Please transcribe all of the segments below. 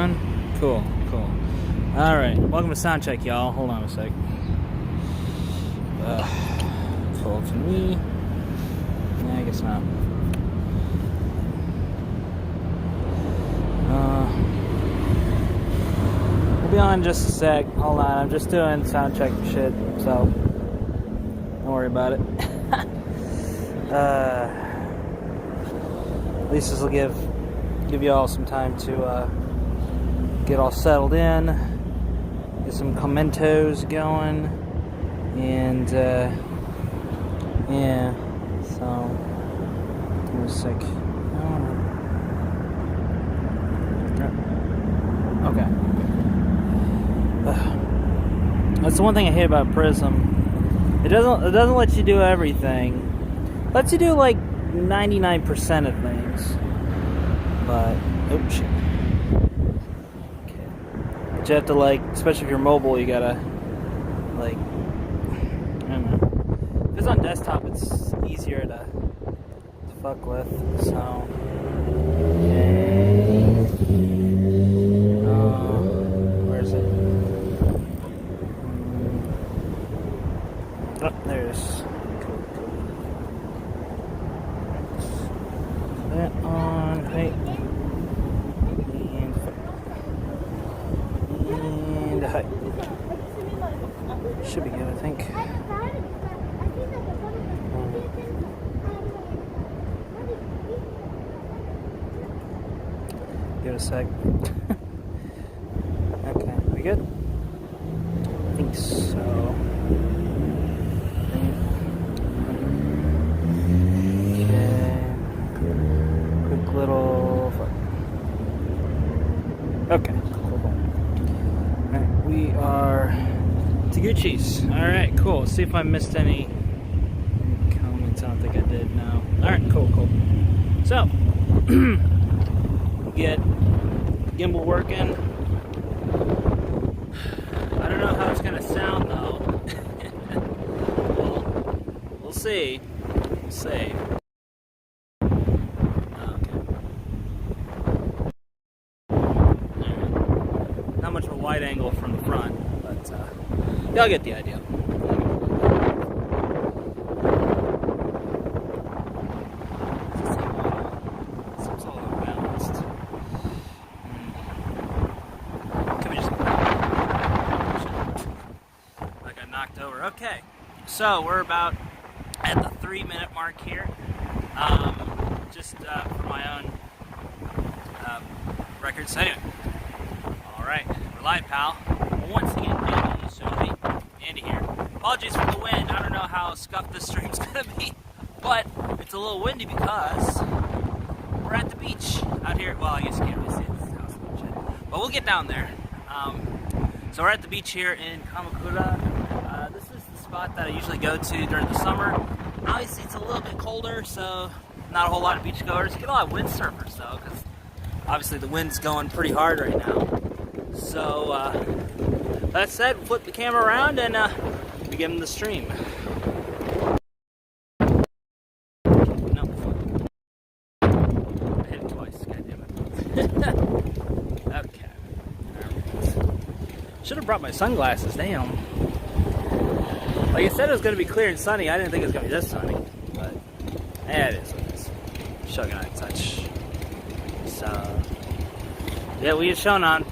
on? Cool, cool. Alright, welcome to Soundcheck, y'all. Hold on a sec. Full to me. Yeah, I guess not. We'll be on in just a sec. Hold on, I'm just doing Soundcheck shit, so don't worry about it. At least this will give you all some time to get all settled in, get some commentos going, and yeah, so give me a sec. Okay. That's the one thing I hate about Prism. It doesn't let you do everything. It lets you do like 99% of things. But oh shit. Okay. But you have to, like, especially if you're mobile, you gotta, like, I don't know. If it's on desktop, it's easier to fuck with. So okay. Where is it? Oh, there it is. That on height and height. Should be good, I think. Give it a sec. Okay, we good? I think so. Okay, cool. Alright, we are to Gucci's. Alright, cool. Let's see if I missed any comments. I don't think I did, no. Alright, cool. So, get gimbal working. I don't know how it's going to sound, though. We'll see. We'll see. Much of a wide angle from the front, but y'all get the idea. Seems all unbalanced. Could be just like I knocked over. Okay, so we're about at the 3-minute mark here. Just for my own records. So anyway. Alright, we're live, pal. Once again, Andy here. Apologies for the wind. I don't know how scuffed this stream's gonna be, but it's a little windy because we're at the beach out here. Well, I guess you can't really see this house and shit, but we'll get down there. So we're at the beach here in Kamakura. This is the spot that I usually go to during the summer. Obviously, it's a little bit colder, so not a whole lot of beachgoers. You get a lot of windsurfers, though, because obviously the wind's going pretty hard right now. So, that said, flip the camera around and begin the stream. No. I hit it twice, goddammit. Okay. Should have brought my sunglasses, damn. Like I said, it was going to be clear and sunny. I didn't think it was going to be this sunny. But, yeah, it is what it is. Shogun and such. So, yeah, we get shown on.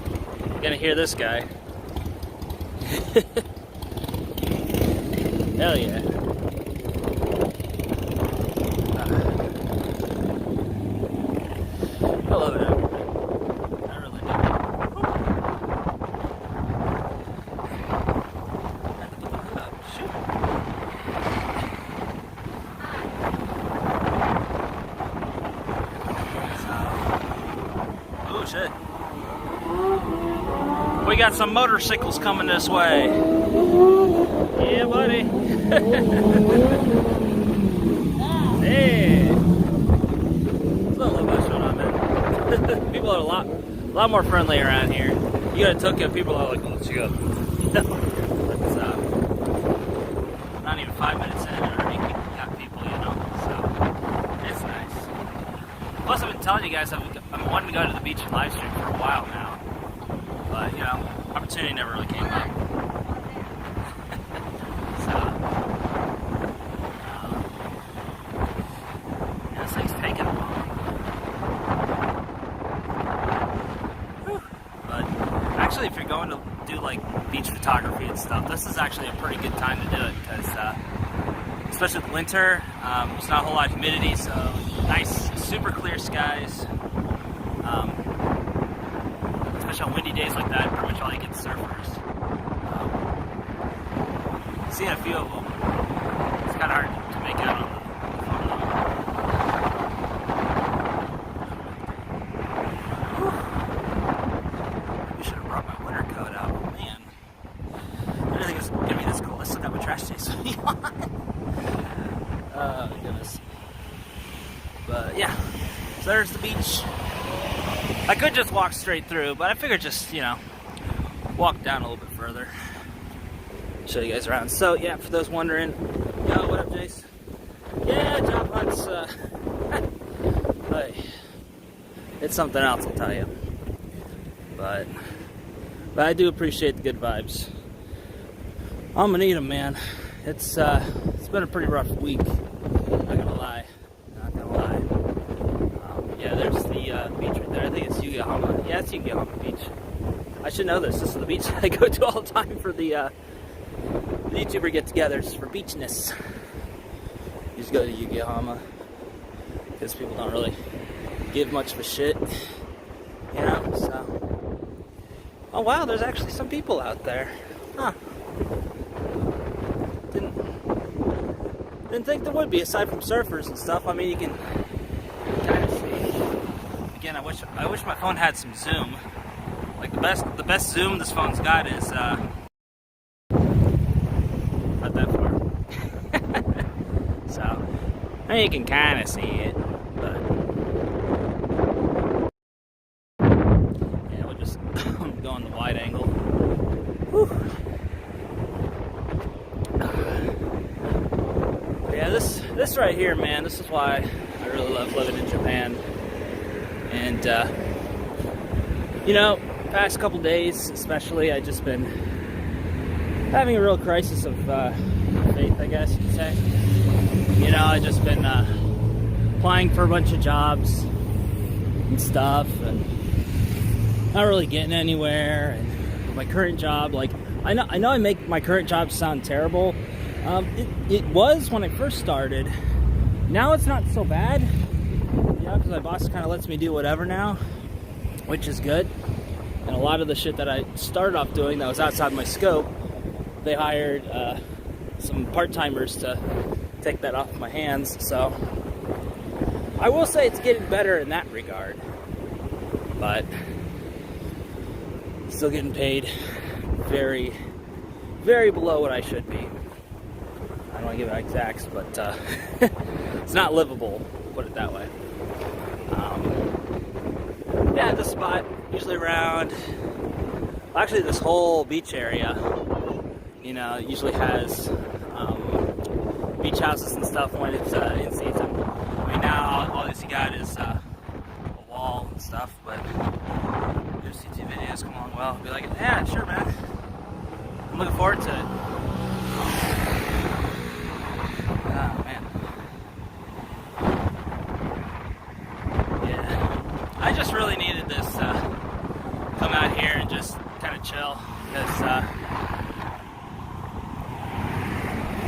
Gonna hear this guy. Hell yeah. I love it. I really do. Shoot. Oh shit. We got some motorcycles coming this way. Yeah, buddy. Hey. It's a little bit showing on, man. People are a lot more friendly around here. You go to Tokyo, people are like, let's go. It's not even 5 minutes in, and already got people, you know. So it's nice. Plus, I've been telling you guys I've been wanting to go to the beach and live stream for a while now. opportunity never really came up. So, yeah, this thing's taking a while. But actually, if you're going to do like beach photography and stuff, this is actually a pretty good time to do it because, especially with winter, there's not a whole lot of humidity, so nice, super clear skies. Especially on windy days like that, pretty much all you get is surfers. Seeing a few of them, it's kind of hard to make out on the phone. Maybe should have brought my winter coat out, man. I didn't think it was going to be this cold. I still got my trash chase hoodie on. Oh, goodness. But yeah, so there's the beach. I could just walk straight through, but I figured just, walk down a little bit further. Show you guys around. So yeah, for those wondering, yo, what up, Jace? Yeah, job hunts, hey, it's something else, I'll tell you. But I do appreciate the good vibes. I'm gonna need them, man. It's been a pretty rough week. Not gonna lie. Yeah, there's the beach right there. I think it's Yokohama. Yeah, it's Yokohama Beach. I should know this. This is the beach I go to all the time for the YouTuber get-togethers for beachness. You just go to Yokohama because people don't really give much of a shit, So, oh wow, there's actually some people out there, huh? Didn't think there would be, aside from surfers and stuff. I mean, you can kind of see. Again, I wish my phone had some zoom. Like the best zoom this phone's got is not that far. So, I mean, you can kind of see it, but yeah, we'll just go on the wide angle. Whew. Yeah, this right here, man, this is why I really love living in Japan. And past couple days especially, I've just been having a real crisis of faith, I guess you could say. I've just been applying for a bunch of jobs and stuff, and not really getting anywhere. And with my current job, like, I know I make my current job sound terrible. It was when I first started. Now it's not so bad, because my boss kind of lets me do whatever now, which is good. And a lot of the shit that I started off doing that was outside my scope, they hired some part-timers to take that off my hands. So I will say it's getting better in that regard, but still getting paid very, very below what I should be. I don't want to give it exacts, but it's not livable, put it that way. Yeah, this spot, usually around, actually this whole beach area, usually has beach houses and stuff when it's in season. I mean, now all you got is a wall and stuff, but if CT videos come along well, I'll be like, yeah, sure, man. I'm looking forward to it. Oh, man. Yeah. I just really needed this come out here and just kind of chill, because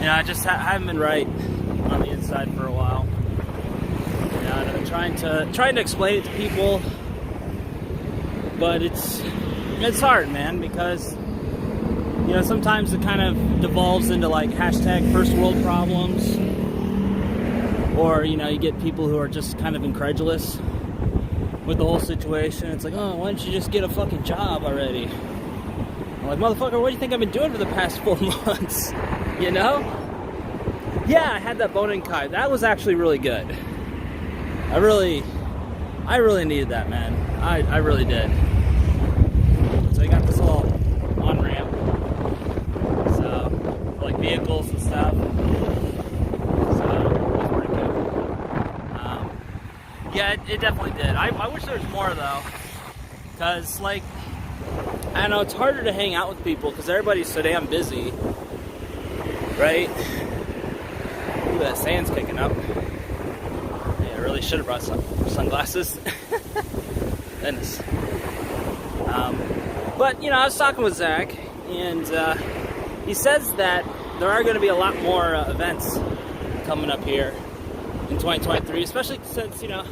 I just haven't been right on the inside for a while. And I'm trying to explain it to people, but it's hard, man, because sometimes it kind of devolves into like hashtag first world problems, or you get people who are just kind of incredulous with the whole situation. It's like, oh, why don't you just get a fucking job already? I'm like, motherfucker, what do you think I've been doing for the past 4 months? Yeah, I had that bone-in kai. That was actually really good. I really needed that, man. I really did. So I got this little on-ramp, so for like vehicles and stuff. So it was pretty good. Yeah, it definitely did. I wish there was more though, because like I know it's harder to hang out with people because everybody's so damn busy, right? Ooh, that sand's kicking up. Yeah, I really should have brought some sunglasses. Goodness. But, you know, I was talking with Zach, and he says that there are going to be a lot more events coming up here in 2023, especially since, you know,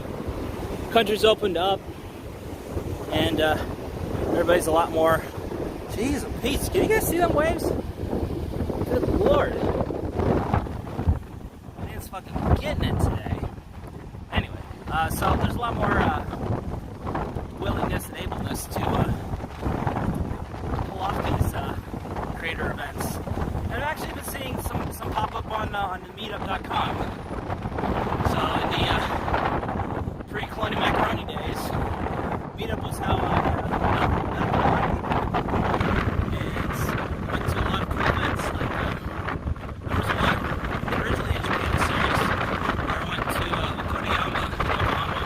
country's opened up, and everybody's a lot more. Jeez, Pete, can you guys see them waves? Good Lord. Man's fucking getting it today. Anyway, so there's a lot more willingness and ableness to pull off these creator events. And I've actually been seeing some pop up on the meetup.com. So in the pre-Colonial Macaroni days, meetup was how went to a lot of cool events. Like there was one originally in Japan series where I went to Koreama, Yokohama.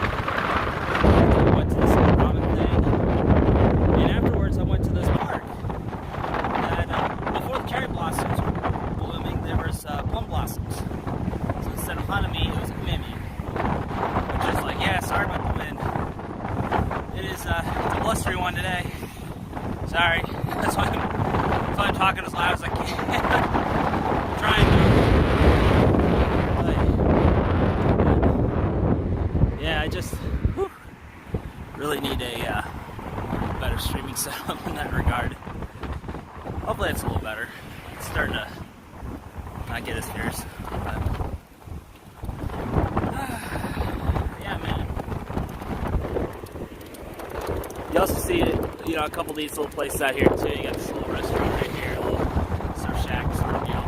I went to this ramen thing, and afterwards I went to this park. And before the cherry blossoms were blooming, there was plum blossoms. So instead of hanami, it was umemi. Which is like, yeah, sorry about the wind. It is it's a blustery one today. Sorry. That's why I'm talking as loud as I can. I'm trying to. But, yeah, I just really need a better streaming setup in that regard. Hopefully it's a little better. It's starting to not get as fierce. But, yeah, man. You also see, you know, a couple of these little places out here too. You got this little restaurant right here, a little surf shack sort of deal.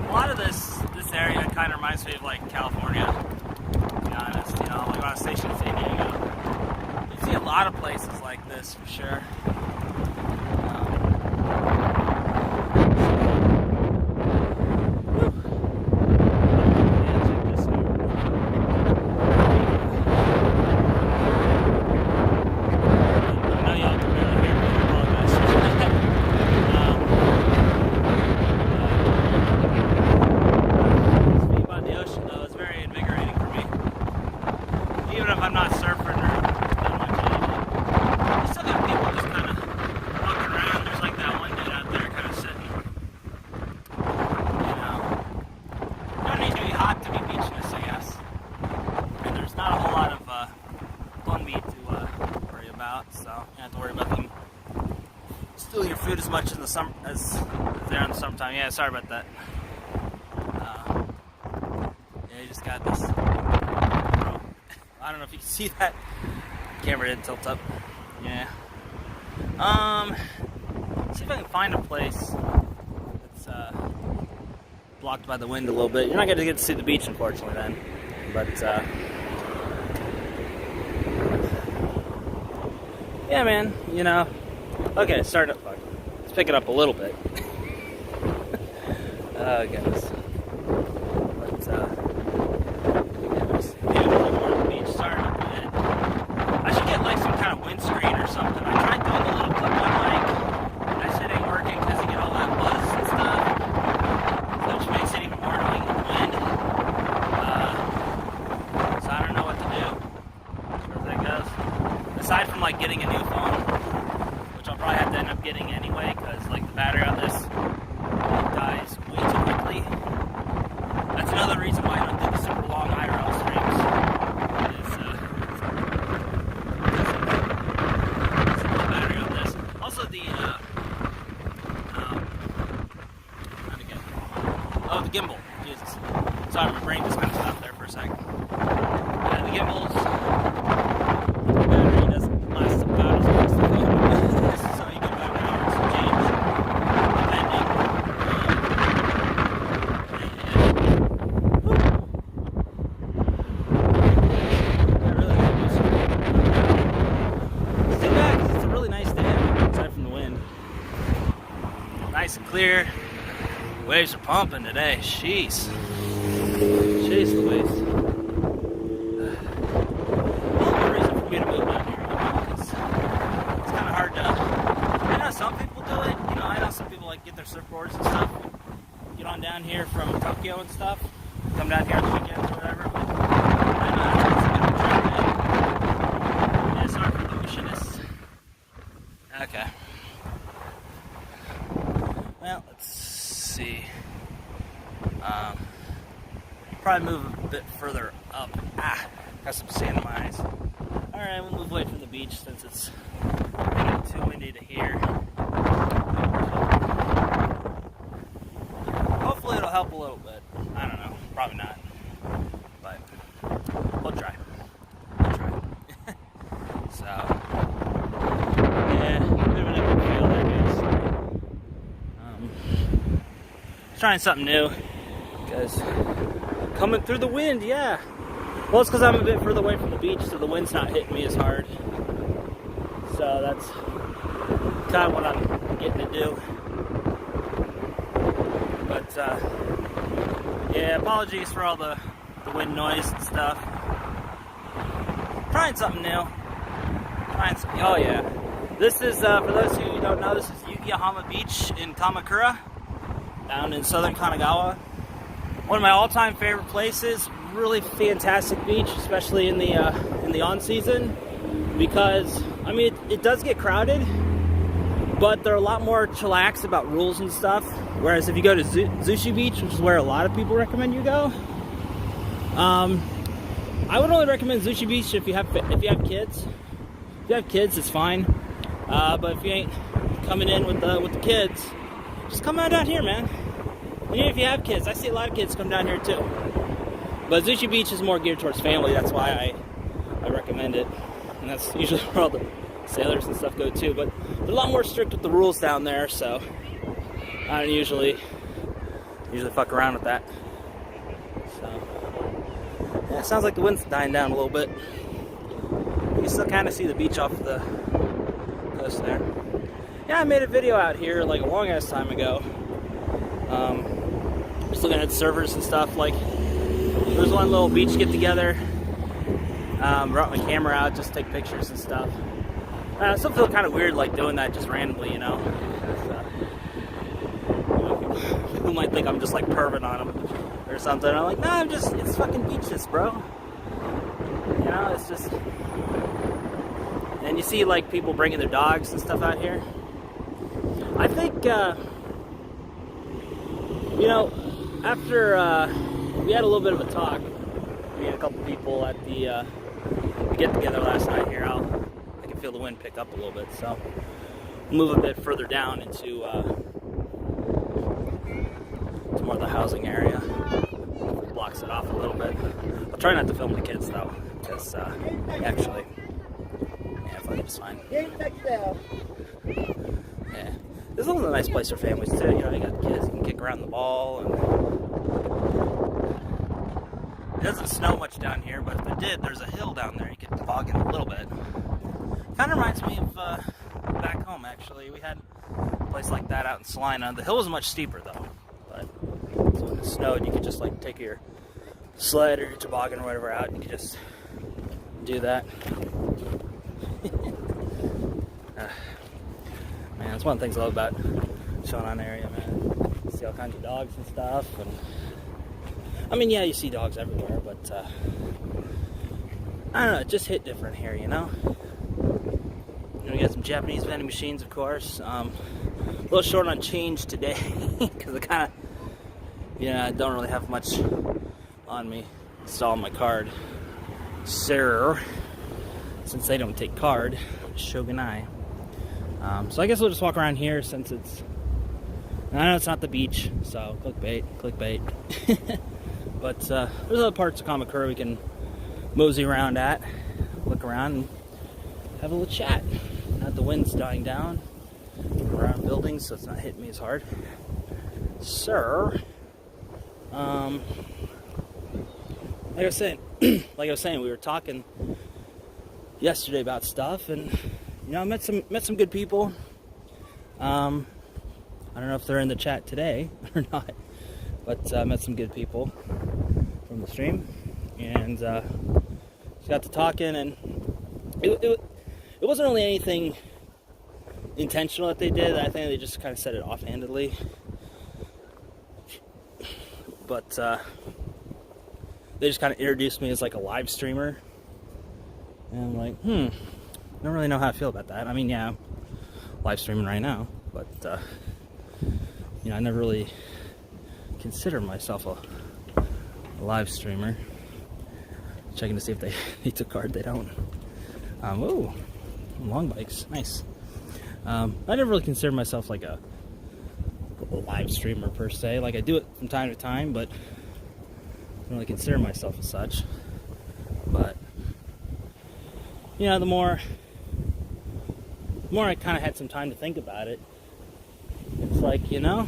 A lot of this area kind of reminds me of like California, to be honest. You know, like on a station in San Diego. You see a lot of places like this for sure. Even if I'm not surfing or that much anything, you still got people just kind of walking around. There's like that one dude out there kind of sitting. You know, you don't need to be hot to be beachness, I guess. And there's not a whole lot of fun meat to worry about, so you don't have to worry about them stealing your food as much in the summer as there in the summertime. Yeah, sorry about that. Yeah, you just got this. I don't know if you can see that. Camera didn't tilt up. Yeah. See if I can find a place that's blocked by the wind a little bit. You're not going to get to see the beach, unfortunately, then. But, yeah, man, you know. Okay, start up. Let's pick it up a little bit. Oh, goodness. But, I should get like some kind of windscreen or something. I tried doing the little clip-on mic. That shit ain't working because you get all that buzz and stuff, which makes it even more annoying in the wind. So I don't know what to do as far as that goes. Aside from like getting a new phone, which I'll probably have to end up getting anyway because like the battery on this dies way too quickly. That's another reason why I don't do the super long IRL streams. The gimbal. Jesus. Sorry, my brain just kind of stopped there for a second. Yeah, the gimbal's battery doesn't last about as long as the phone. So you get about an hour to change, depending. It's too bad because it's a really nice day aside from the wind. Nice and clear. Waves are pumping today. Jeez. Jeez Louise. No more reason for me to move down here, you know, because it's kind of hard to down here from Tokyo and stuff. Come down here on the weekends or whatever. But I know that's a good trip, man. Yeah, sorry for the oceanists. Okay. Well, let's see. Probably move a bit further up. Got some sand in my eyes. Alright, we'll move away from the beach since it's getting too windy to hear. Hopefully it'll help a little bit. I don't know. Probably not. But we'll try. So, yeah, bit of an epic fail there, guys. Trying something new. Because coming through the wind, yeah. Well, it's because I'm a bit further away from the beach, so the wind's not hitting me as hard. So that's kind of what I'm getting to do. But, yeah, apologies for all the wind noise and stuff. Trying something new. Oh, yeah. This is, for those who don't know, this is Yokohama Beach in Kamakura, down in southern Kanagawa. One of my all-time favorite places. Really fantastic beach, especially in the on season, because I mean it does get crowded, but they're a lot more chillax about rules and stuff. Whereas if you go to Zushi Beach, which is where a lot of people recommend you go, I would only recommend Zushi Beach if you have kids. If you have kids, it's fine. But if you ain't coming in with the kids, just come on down here, man. And even if you have kids, I see a lot of kids come down here too. But Zushi Beach is more geared towards family. That's why I recommend it. And that's usually where all the sailors and stuff go too. But they're a lot more strict with the rules down there, so I don't usually fuck around with that. So yeah, it sounds like the wind's dying down a little bit. You can still kind of see the beach off the coast there. Yeah, I made a video out here like a long ass time ago. Just looking at servers and stuff. Like, there was one little beach get together. Brought my camera out just to take pictures and stuff. I still feel kind of weird like doing that just randomly, you know. People might think I'm just like perving on them or something. I'm like, no, it's fucking beaches, bro. You know, it's just. And you see like people bringing their dogs and stuff out here. I think, you know, after we had a little bit of a talk, we had a couple people at the get together last night here. I can feel the wind pick up a little bit, so move a bit further down into more of the housing area. It blocks it off a little bit. I'll try not to film the kids though, because actually, yeah, fuck, it's fine. Yeah. This is a nice place for families too. You know, you got kids, you can kick around the ball. And it doesn't snow much down here, but if it did, there's a hill down there. You could toboggan a little bit. Kind of reminds me of back home, actually. We had a place like that out in Salina. The hill was much steeper though. But so when it snowed, you could just like take your sled or your toboggan or whatever out, and you could just do that. Man, that's one of the things I love about Shonan area, man. You see all kinds of dogs and stuff. And I mean, yeah, you see dogs everywhere, but I don't know, it just hit different here, you know? You know, we got some Japanese vending machines, of course. A little short on change today, because I kind of, I don't really have much on me. Install my card. Sir, since they don't take card, Shogunai. So I guess we'll just walk around here since it's, I know it's not the beach, so clickbait. But there's other parts of Kamakura we can mosey around at, look around and have a little chat. Now that the wind's dying down, around buildings, so it's not hitting me as hard. Sir, like I was saying, we were talking yesterday about stuff, and I met some good people. I don't know if they're in the chat today or not, but I met some good people from the stream, and just got to talking, and it wasn't really anything intentional that they did. I think they just kind of said it offhandedly. but they just kind of introduced me as like a live streamer, and I'm like, I don't really know how I feel about that. I mean, yeah, I'm live streaming right now, but you know, I never really considered myself a live streamer. Checking to see if they took card. They don't. Oh, long bikes, nice. I never really considered myself like a live streamer per se. Like, I do it from time to time, but I don't really consider myself as such. But you know, the more I kind of had some time to think about it, it's like, you know,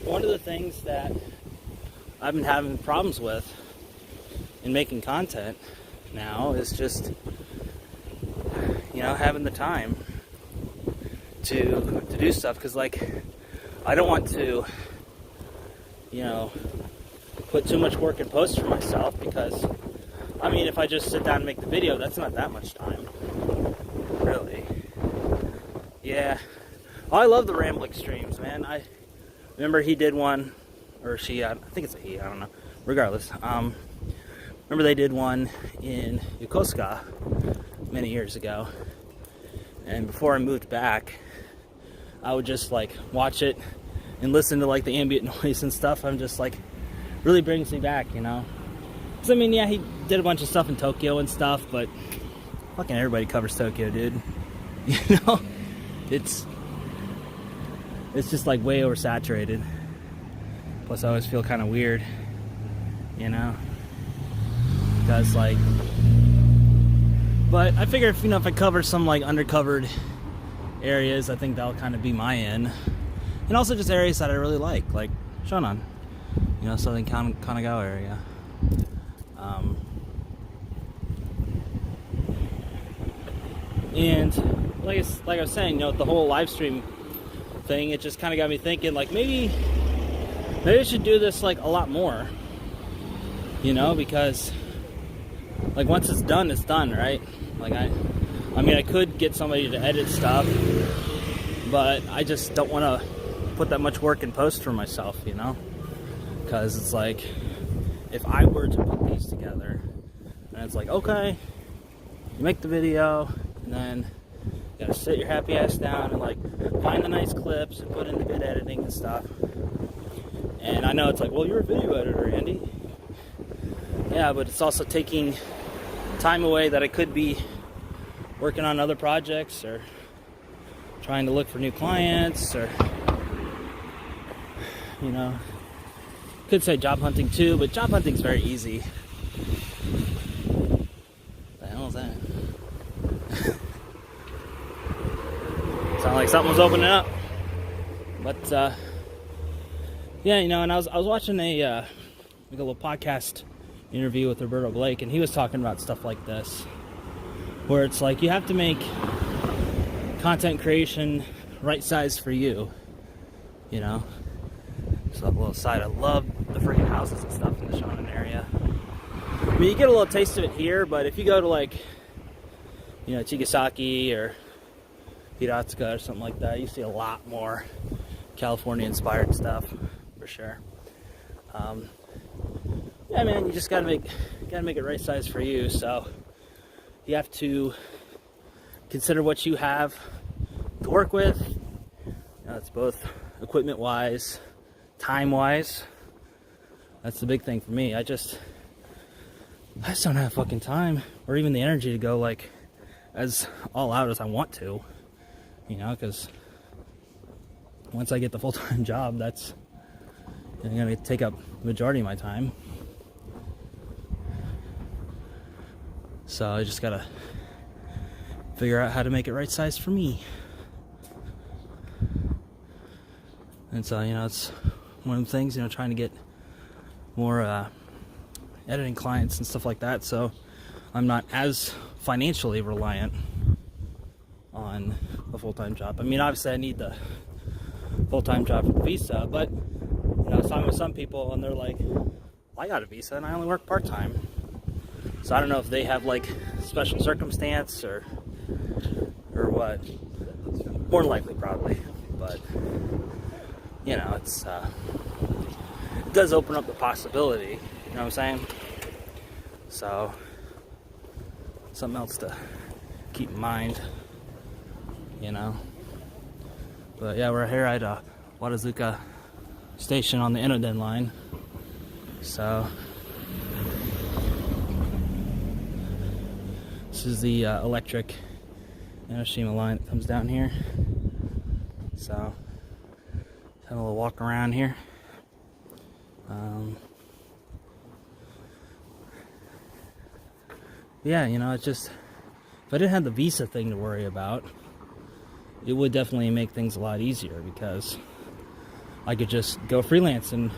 one of the things that I've been having problems with in making content now is just, you know, having the time to do stuff, because like, I don't want to, you know, put too much work in post for myself, because I mean, if I just sit down and make the video, that's not that much time, really. Yeah. Oh, I love the rambling streams, man. I remember he did one, or she, I think it's a he, I don't know. Regardless, remember they did one in Yokosuka many years ago, and before I moved back, I would just like watch it and listen to like the ambient noise and stuff. I'm just like, really brings me back, you know. Because I mean, yeah, he did a bunch of stuff in Tokyo and stuff, but fucking everybody covers Tokyo, dude. You know, it's just like way oversaturated. Plus, I always feel kind of weird, you know, because like, but I figure if, you know, if I cover some like undercovered areas, I think that'll kind of be my in, and also just areas that I really like Shonan, you know, Southern Kanagawa area. And like I was saying, you know, the whole live stream thing, it just kind of got me thinking, like, maybe I should do this like a lot more, you know, because like once it's done, right? Like I mean, I could get somebody to edit stuff, but I just don't want to put that much work in post for myself, you know, because it's like, if I were to put these together, and it's like, okay, you make the video, and then you gotta sit your happy ass down and like find the nice clips and put in the good editing and stuff. And I know it's like, well, you're a video editor, Andy. Yeah, but it's also taking time away that I could be working on other projects or trying to look for new clients, or, you know, could say job hunting too, but job hunting's very easy. The hell is that? Sound like something was opening up. But yeah, you know, and I was watching a like a little podcast interview with Roberto Blake, and he was talking about stuff like this, where it's like you have to make content creation right size for you, you know. So a little side, I love the freaking houses and stuff in the Shonan area. I mean, you get a little taste of it here, but if you go to like, you know, Chigasaki or Hiratsuka or something like that, you see a lot more California-inspired stuff, for sure. Yeah, man, you just gotta make it right size for you. So you have to consider what you have to work with. You know, it's both equipment-wise, time-wise. That's the big thing for me. I just don't have fucking time or even the energy to go like as all out as I want to, you know, because once I get the full-time job, that's going to take up the majority of my time. So I just gotta figure out how to make it right size for me. And so, you know, it's one of the things, you know, trying to get more editing clients and stuff like that, so I'm not as financially reliant on a full-time job. I mean, obviously I need the full-time job for the visa, but, you know, I was talking with some people and they're like, well, I got a visa and I only work part-time. So I don't know if they have like special circumstance or what. More than likely, probably. But, you know, it's does open up the possibility, you know what I'm saying? So, something else to keep in mind, you know. But yeah, we're here at Watazuka Station on the Inoden line. So, this is the electric Enoshima line that comes down here. So, having a little walk around here. Yeah, you know, it's just, if I didn't have the visa thing to worry about, it would definitely make things a lot easier, because I could just go freelance, and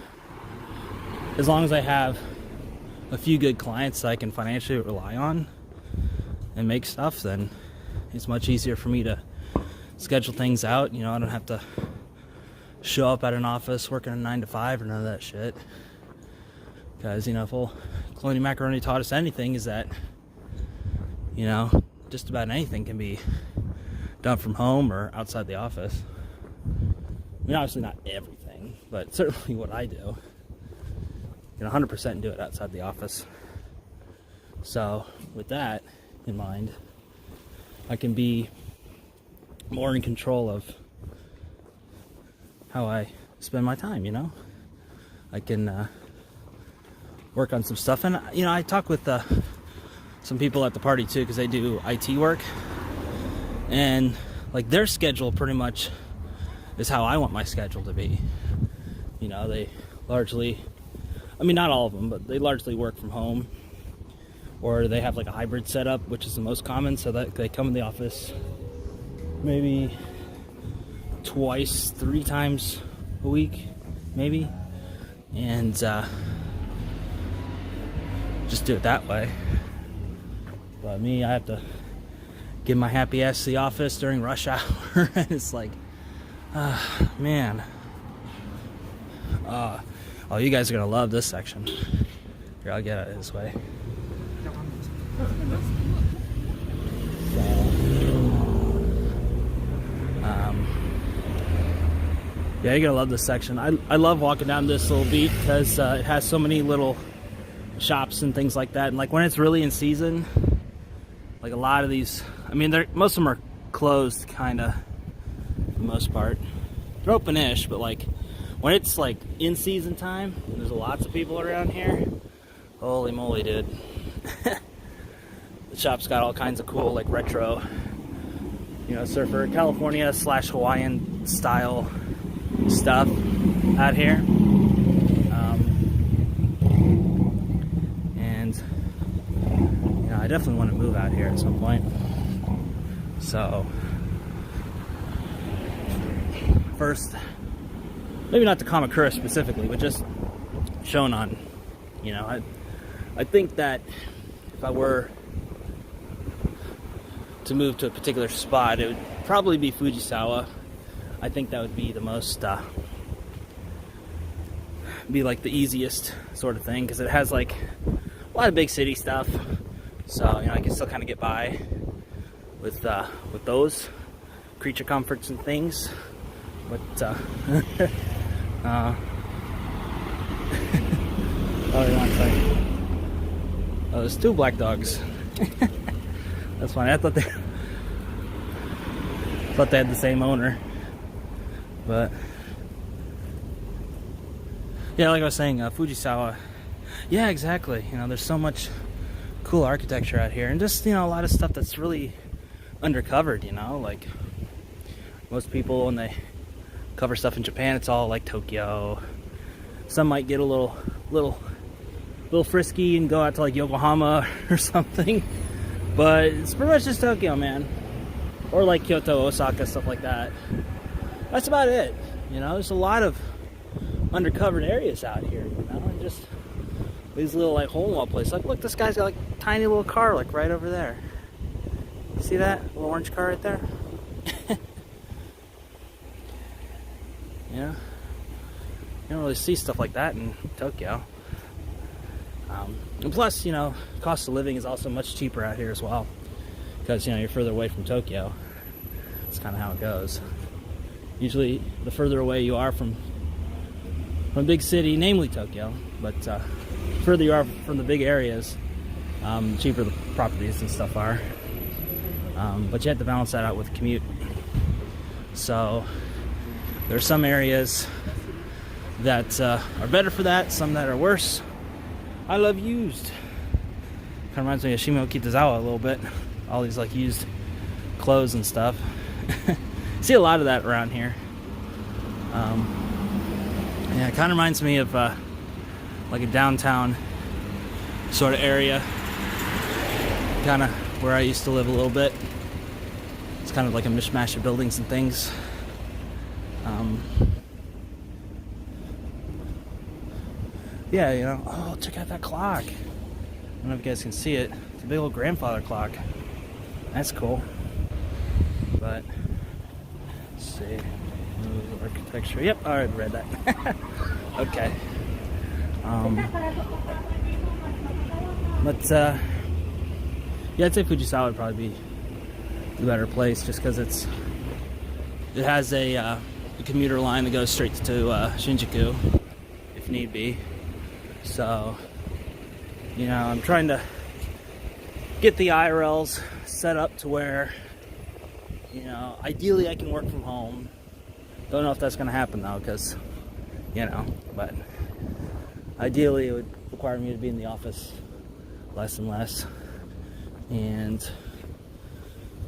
as long as I have a few good clients that I can financially rely on and make stuff, then it's much easier for me to schedule things out. You know, I don't have to show up at an office working a 9 to 5 or none of that shit. Because, you know, if old Cloney Macaroni taught us anything, is that, you know, just about anything can be done from home or outside the office. I mean, obviously not everything, but certainly what I do. You can 100% do it outside the office. So, with that in mind, I can be more in control of how I spend my time, you know? I can work on some stuff. And, you know, I talk with some people at the party, too, because they do IT work. And, like, their schedule pretty much is how I want my schedule to be. You know, they largely, I mean, not all of them, but they largely work from home. Or they have, like, a hybrid setup, which is the most common, so that they come in the office maybe twice, 3 times a week, maybe. And just do it that way. But me, I have to get my happy ass to the office during rush hour, and it's like, man. Oh, you guys are gonna love this section. Here, I'll get it this way. Yeah, you're gonna love this section. I love walking down this little beat because it has so many little shops and things like that. And like when it's really in season, like a lot of these, I mean, most of them are closed, kind of, for the most part. They're open-ish, but like when it's like in season time, there's lots of people around here. Holy moly, dude! The shop's got all kinds of cool, like retro, you know, surfer California / Hawaiian style stuff out here. And you know, I definitely want to move out here at some point. So first, maybe not to Kamakura specifically, but just Shonan. You know, I think that if I were to move to a particular spot, it would probably be Fujisawa. I think that would be the most, be like the easiest sort of thing, because it has like a lot of big city stuff. So, you know, I can still kind of get by with those creature comforts and things. But, oh, one second. Oh, there's 2 black dogs. That's funny. I thought they had the same owner. But yeah, like I was saying, Fujisawa. Yeah, exactly. You know, there's so much cool architecture out here, and just, you know, a lot of stuff that's really undercovered. You know, like most people when they cover stuff in Japan, it's all like Tokyo. Some might get a little frisky and go out to like Yokohama or something, but it's pretty much just Tokyo, man. Or like Kyoto, Osaka, stuff like that. That's about it. You know, there's a lot of undercovered areas out here, you know, and just these little like hole in the wall places. Like, look, this guy's got like a tiny little car like right over there. See that little orange car right there? Yeah, you don't really see stuff like that in Tokyo. And plus, you know, cost of living is also much cheaper out here as well, because, you know, you're further away from Tokyo. That's kind of how it goes. Usually, the further away you are from from a big city, namely Tokyo. But further you are from the big areas, cheaper the properties and stuff are. But you have to balance that out with the commute. So there are some areas that are better for that, some that are worse. I love used. Kind of reminds me of Shimo Kitazawa a little bit. All these like used clothes and stuff. See a lot of that around here. Yeah, it kind of reminds me of like a downtown sort of area. Kind of where I used to live a little bit. It's kind of like a mishmash of buildings and things. Yeah, you know, oh, check out that clock. I don't know if you guys can see it. It's a big old grandfather clock. That's cool. But, let's see. Architecture. Yep, I already read that. Okay. But, yeah, I'd say Fujisawa would probably be the better place just because it has a commuter line that goes straight to Shinjuku if need be. So, you know, I'm trying to get the IRLs set up to where, you know, ideally I can work from home. Don't know if that's going to happen though, because, you know, but ideally it would require me to be in the office less and less. And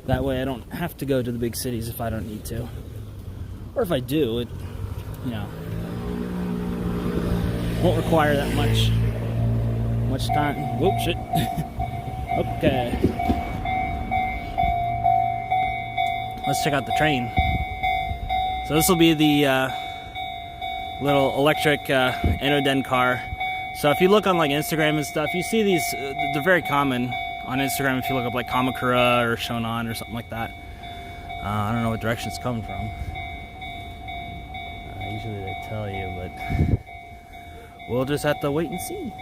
that way I don't have to go to the big cities if I don't need to. Or if I do, it, you know, won't require that much time. Whoop, shit. Okay. Let's check out the train. So this will be the little electric Enoden car. So if you look on like Instagram and stuff, you see these, they're very common on Instagram if you look up like Kamakura or Shonan or something like that. I don't know what direction it's coming from. Usually they tell you, but we'll just have to wait and see.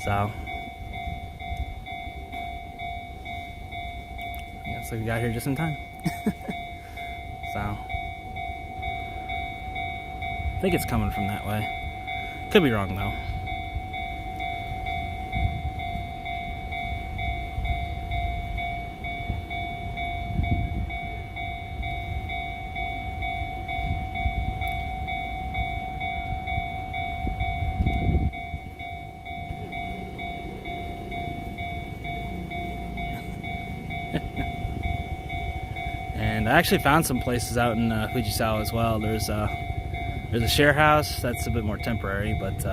So, yeah, looks like we got here just in time. So, I think it's coming from that way. Could be wrong though. And I actually found some places out in Fujisawa as well. There's a share house that's a bit more temporary, but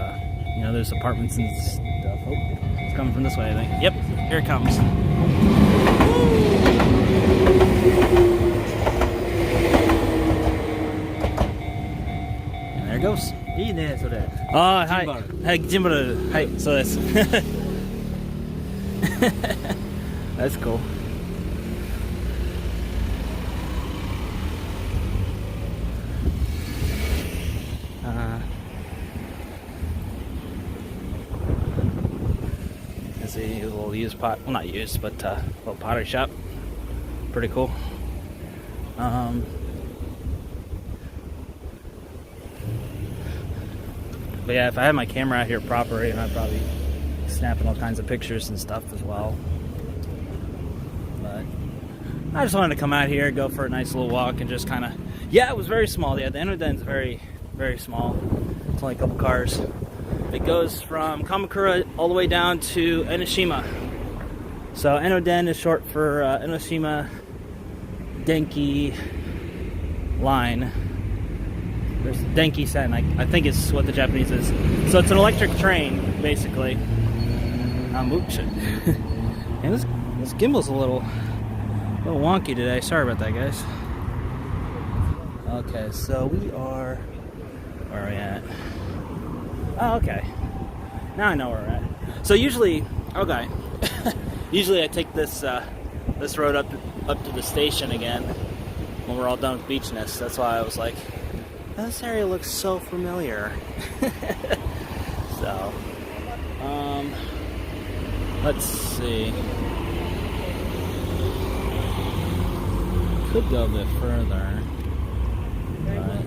you know, there's apartments and stuff. Oh, it's coming from this way, I think. Yep, here it comes. And there it goes. Oh, hi. Hey, Jimbaru. Hi, so this. That's cool. See a little used pot, well not used, but a little pottery shop. Pretty cool. But yeah, if I had my camera out here proper, you know, I'd probably be snapping all kinds of pictures and stuff as well. But I just wanted to come out here, go for a nice little walk, and just kind of, yeah, it was very small. Yeah, the Enoden's very, very small. It's only a couple cars. It goes from Kamakura all the way down to Enoshima. So Enoden is short for Enoshima Denki line. There's Denki Sen, I think is what the Japanese is. So it's an electric train, basically. Oops, shit. And this gimbal's a little wonky today. Sorry about that, guys. Okay, so we are, where are we at? Oh, okay. Now I know where we're at. So usually, okay. Usually I take this this road up to the station again when we're all done with Beachness. That's why I was like, this area looks so familiar. So, let's see. Could go a bit further, but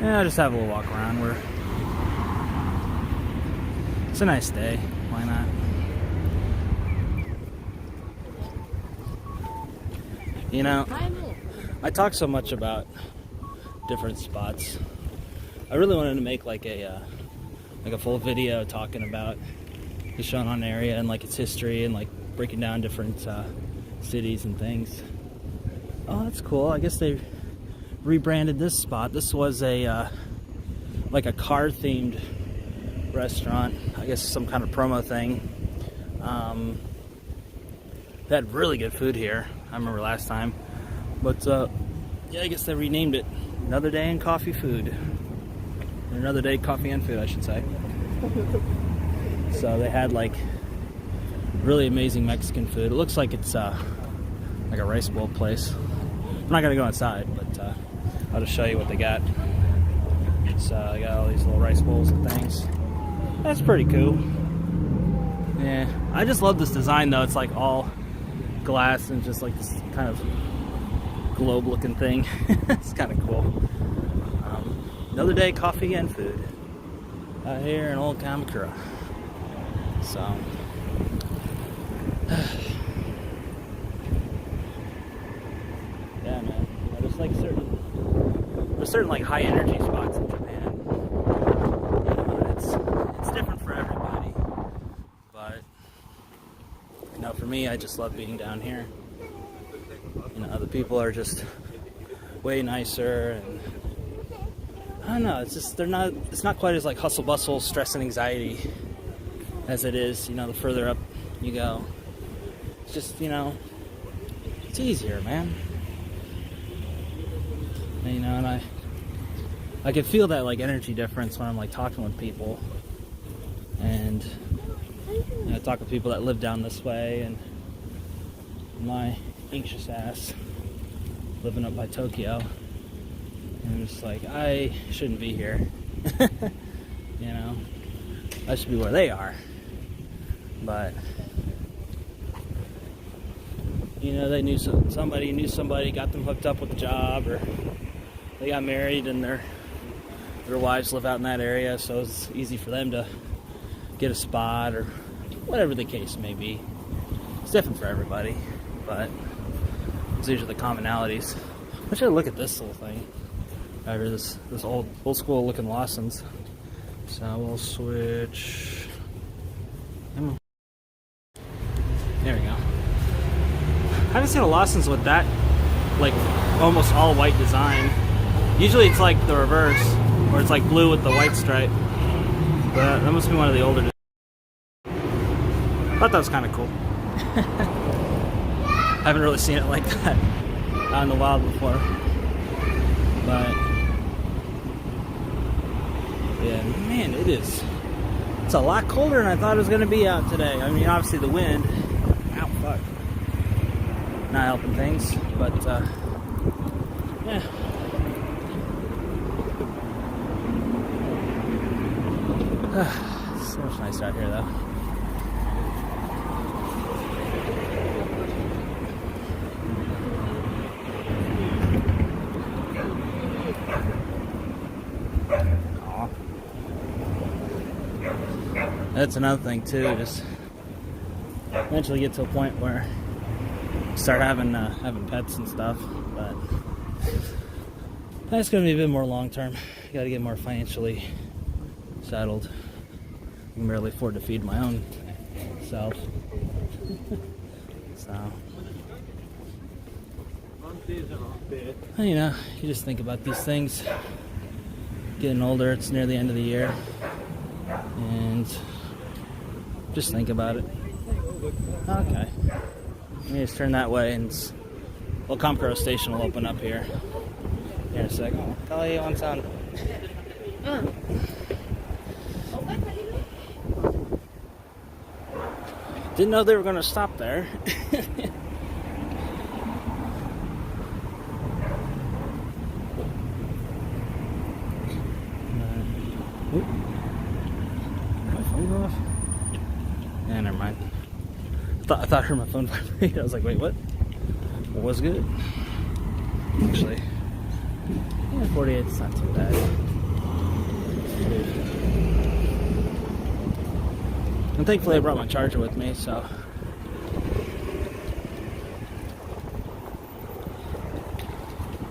Yeah, I'll just have a little walk around. It's a nice day. Why not? You know, I talk so much about different spots. I really wanted to make like a full video talking about the Shonan area and like its history and like breaking down different cities and things. Oh, that's cool. I guess they rebranded this spot. This was a like a car themed restaurant. I guess some kind of promo thing. They had really good food here. I remember last time. But yeah, I guess they renamed it Another Day in Coffee Food. Or Another Day Coffee and Food, I should say. So they had like really amazing Mexican food. It looks like it's like a rice bowl place. I'm not gonna go inside, but I'll just show you what they got. So they got all these little rice bowls and things. That's pretty cool. Yeah, I just love this design though. It's like all glass and just like this kind of globe looking thing. It's kind of cool. Another Day Coffee and Food out here in Old Kamakura. So yeah, man. You know, there's certain like high energy spots in Japan. You know, it's different for everybody, but you know, for me, I just love being down here. You know, the people are just way nicer, and I don't know. It's just it's not quite as like hustle bustle, stress and anxiety as it is. You know, the further up you go, it's just, you know, it's easier, man. And, you know, and I can feel that like energy difference when I'm like talking with people, and you know, I talk with people that live down this way, and my anxious ass living up by Tokyo, and I'm just like, I shouldn't be here. You know, I should be where they are. But you know, they knew somebody knew somebody, got them hooked up with a job, or they got married and their wives live out in that area, so it's easy for them to get a spot, or whatever the case may be. It's different for everybody, but these are the commonalities. I should look at this little thing. Right here, this old school looking Lawson's. So we'll switch. Come on. There we go. I haven't seen a Lawson's with that, like, almost all white design. Usually it's like the reverse, where it's like blue with the white stripe. But that must be one of the older designs. I thought that was kind of cool. I haven't really seen it like that out in the wild before. But yeah, man, it's a lot colder than I thought it was going to be out today. I mean, obviously the wind, ow, fuck, not helping things, but yeah. So much nicer out here though. That's another thing too, just eventually get to a point where you start having pets and stuff, but that's going to be a bit more long term. You got to get more financially settled. I can barely afford to feed my own self. So, you know, you just think about these things. Getting older, it's near the end of the year, and just think about it. Okay. Let me just turn that way, and Kamakura Station will open up here. Here in a second. Kali-on-san. Didn't know they were going to stop there. My phone go off? Yeah, never mind. I thought I heard my phone vibrate. I was like, wait, what? It was good. Actually, yeah, 48 is not too bad. And thankfully I brought my charger with me, so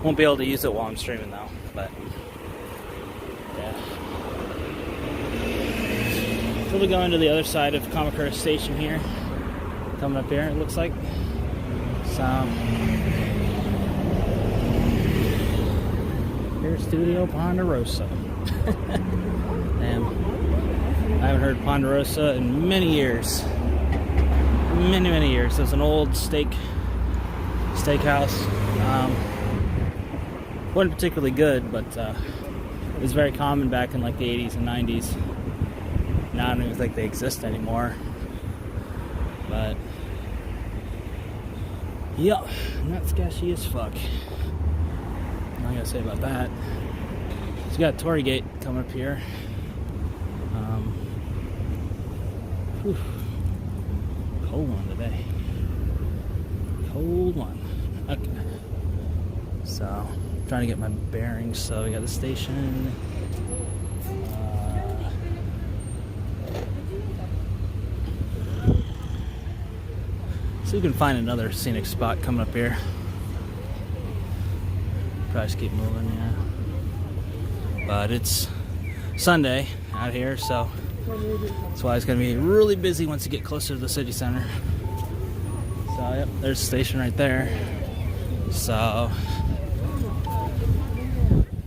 won't be able to use it while I'm streaming though, but yeah. So we'll go into the other side of Kamakura Station here. Coming up here, it looks like. So here's Studio Ponderosa. Damn. I haven't heard Ponderosa in many years. Many years. It's an old steakhouse. Wasn't particularly good, but it was very common back in like the 80s and 90s. Now I don't even think they exist anymore. But yeah, not sketchy as fuck. What am I gonna say about that? So we got Torii Gate coming up here. Whew. Cold one today. Cold one. Okay. So, trying to get my bearings. So we got the station. So you can find another scenic spot coming up here. Probably just keep moving, yeah. But it's Sunday out here, so that's why it's going to be really busy once you get closer to the city center. So, yep, there's the station right there. So,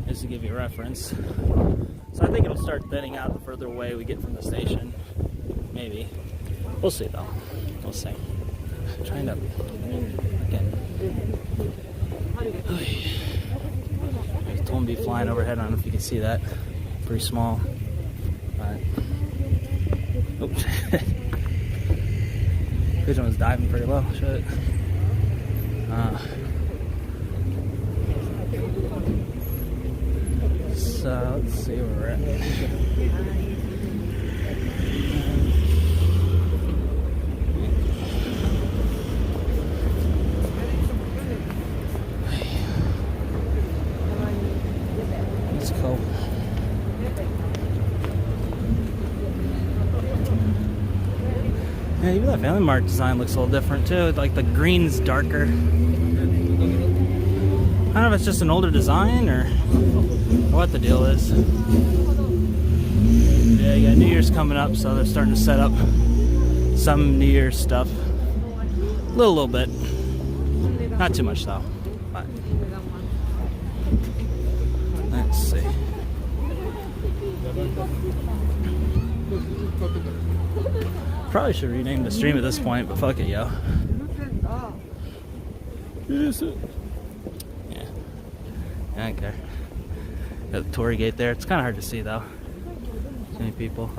just to give you a reference. So I think it'll start thinning out the further away we get from the station. Maybe. We'll see though. We'll see. Trying to again. There's a Tombee flying overhead. I don't know if you can see that. Pretty small. But oops. Pigeon was diving pretty low. Shit. So let's see where we're at. Let's go. Yeah, even that Family Mart design looks a little different too. Like the green's darker. I don't know if it's just an older design or what the deal is. Yeah, you got New Year's coming up, so they're starting to set up some New Year's stuff. A little bit. Not too much though. But let's see. Probably should rename the stream at this point, but fuck it, yo. Is it? Yeah. I don't care. Got the Torii Gate there. It's kind of hard to see though. Too many people.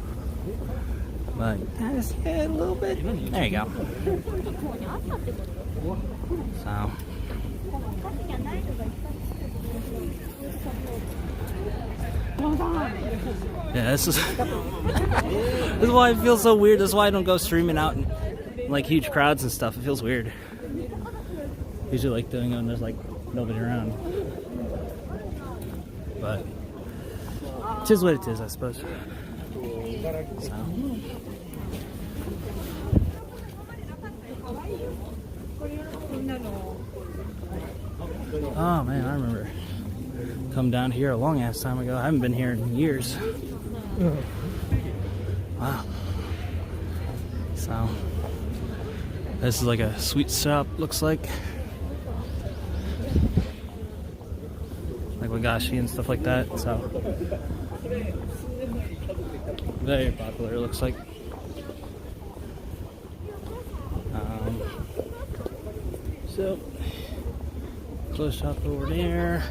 But kind of see it a little bit. There you go. So. Yeah, this is this is why it feels so weird. This is why I don't go streaming out in like huge crowds and stuff. It feels weird. Usually like doing it when there's like nobody around. But it is what it is, I suppose. So. Oh man, I remember come down here a long ass time ago. I haven't been here in years. Wow. So this is like a sweet shop, looks like wagashi and stuff like that. So very popular, it looks like. So close shop over there.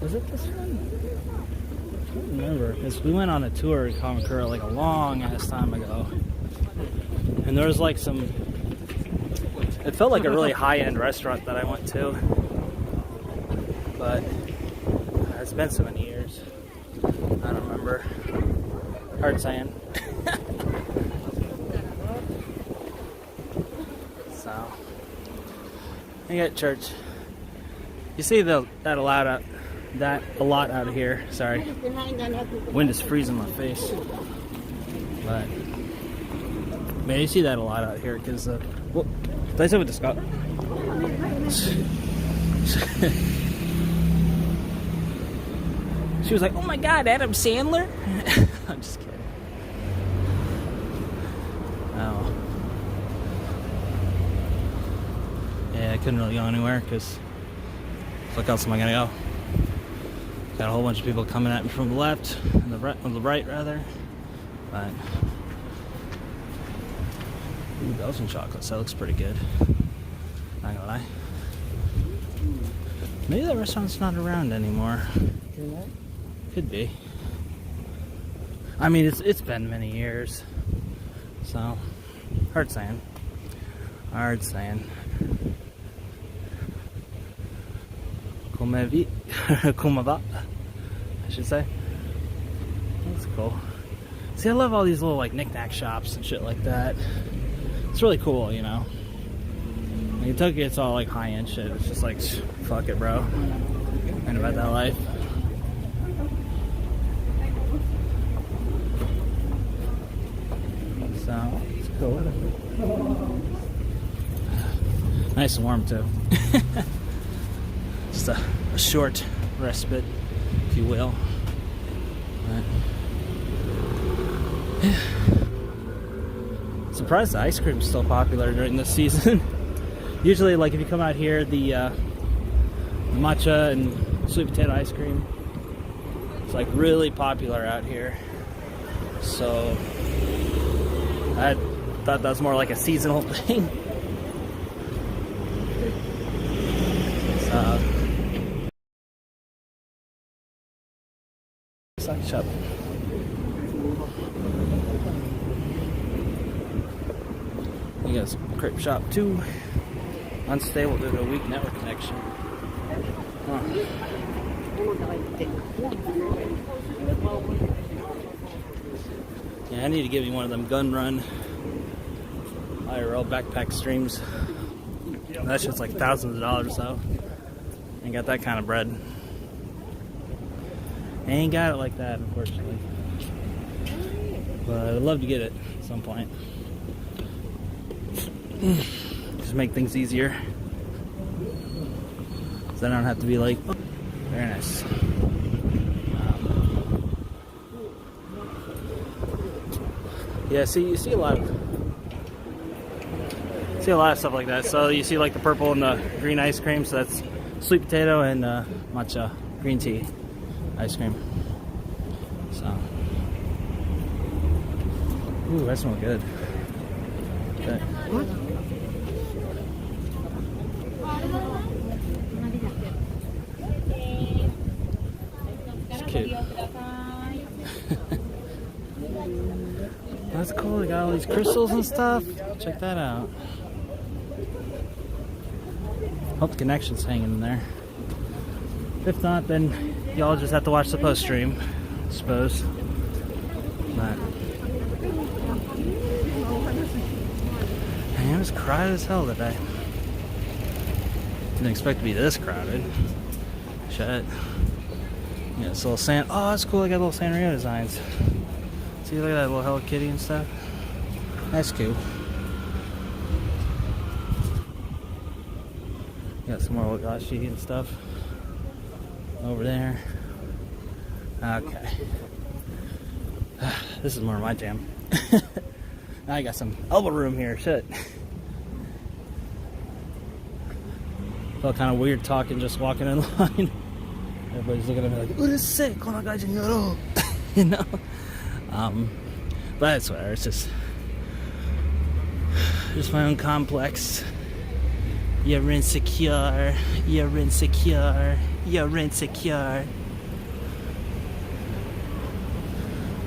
Was it this one? I don't remember, because we went on a tour in Kamakura like a long ass time ago, and there was like some, it felt like a really high-end restaurant that I went to, but it's been so many years, I don't remember. Hard saying. So you got church. You see that allowed that a lot out here. Sorry. Wind is freezing my face. But man, you see that a lot out here because well, did I say with the Scott? She was like, "Oh my God, Adam Sandler!" I'm just kidding. Oh, yeah, I couldn't really go anywhere because look else am I gonna go? Got a whole bunch of people coming at me from the left and the right rather. But ooh, Belgian chocolate, so that looks pretty good. Not gonna lie. Maybe that restaurant's not around anymore. Could be. I mean, it's been many years, so hard saying. Hard saying. Come va? I should say. That's cool. See, I love all these little like knick-knack shops and shit like that. It's really cool, you know. In Kentucky, it's all like high-end shit. It's just like, fuck it, bro. Ain't about that life. So, it's cool. Nice and warm, too. Just a short respite, if you will. But, yeah. Surprised the ice cream's still popular during this season. Usually, like if you come out here, the matcha and sweet potato ice cream, it's like really popular out here. So I thought that was more like a seasonal thing. Sock shop. You got some crepe shop too. Unstable due to a weak network connection. Huh. Yeah, I need to give you one of them gun run IRL backpack streams. That shit's like thousands of dollars, so ain't got that kind of bread. Ain't got it like that, unfortunately. But I'd love to get it at some point. Just make things easier. So then I don't have to be like, oh, very nice. Yeah, see, you see a lot of stuff like that. So you see like the purple and the green ice cream. So that's sweet potato and matcha green tea ice cream. So, ooh, that smells good. Okay. It's cute. That's cool. They got all these crystals and stuff. Check that out. Hope the connection's hanging in there. If not, then y'all just have to watch the post stream, I suppose. But man, it was crowded as hell today. Didn't expect to be this crowded. Shit. Yeah, it's a little sand. Oh, that's cool. They got little Sanrio designs. See, look at that little Hello Kitty and stuff. That's cool. Got some more Wagashi and stuff over there. Okay. This is more my jam. Now I got some elbow room here. Shit. Felt kind of weird talking, just walking in line. Everybody's looking at me like, "Oh, this is sick. Oh my God, you know." But it's whatever. It's just my own complex. You're insecure. You're insecure. You're insecure.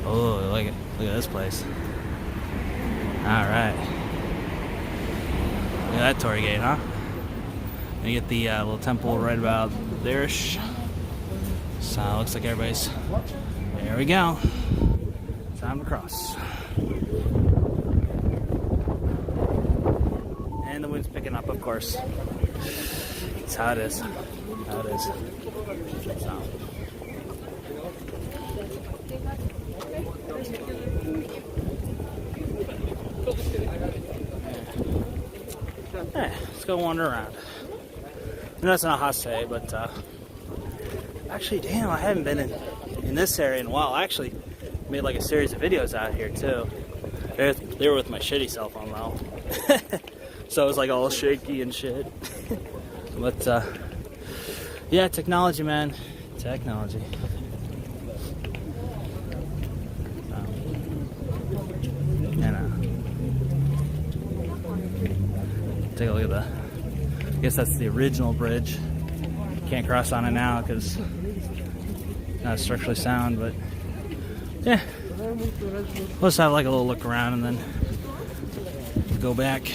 Oh, look at this place. Alright. Look at that Torii Gate, huh? And you get the little temple right about there-ish. So it looks like everybody's... There we go. Time to cross. And the wind's picking up, of course. That's how it is. That is. So. Hey, let's go wander around. I know it's not hot today, but actually, damn, I haven't been in this area in a while. I actually made like a series of videos out here too. They were with my shitty cell phone though, so it was like all shaky and shit. But yeah, technology, man, technology. Take a look at the, I guess that's the original bridge. Can't cross on it now because it's not structurally sound, but yeah. Let's have like a little look around and then go back.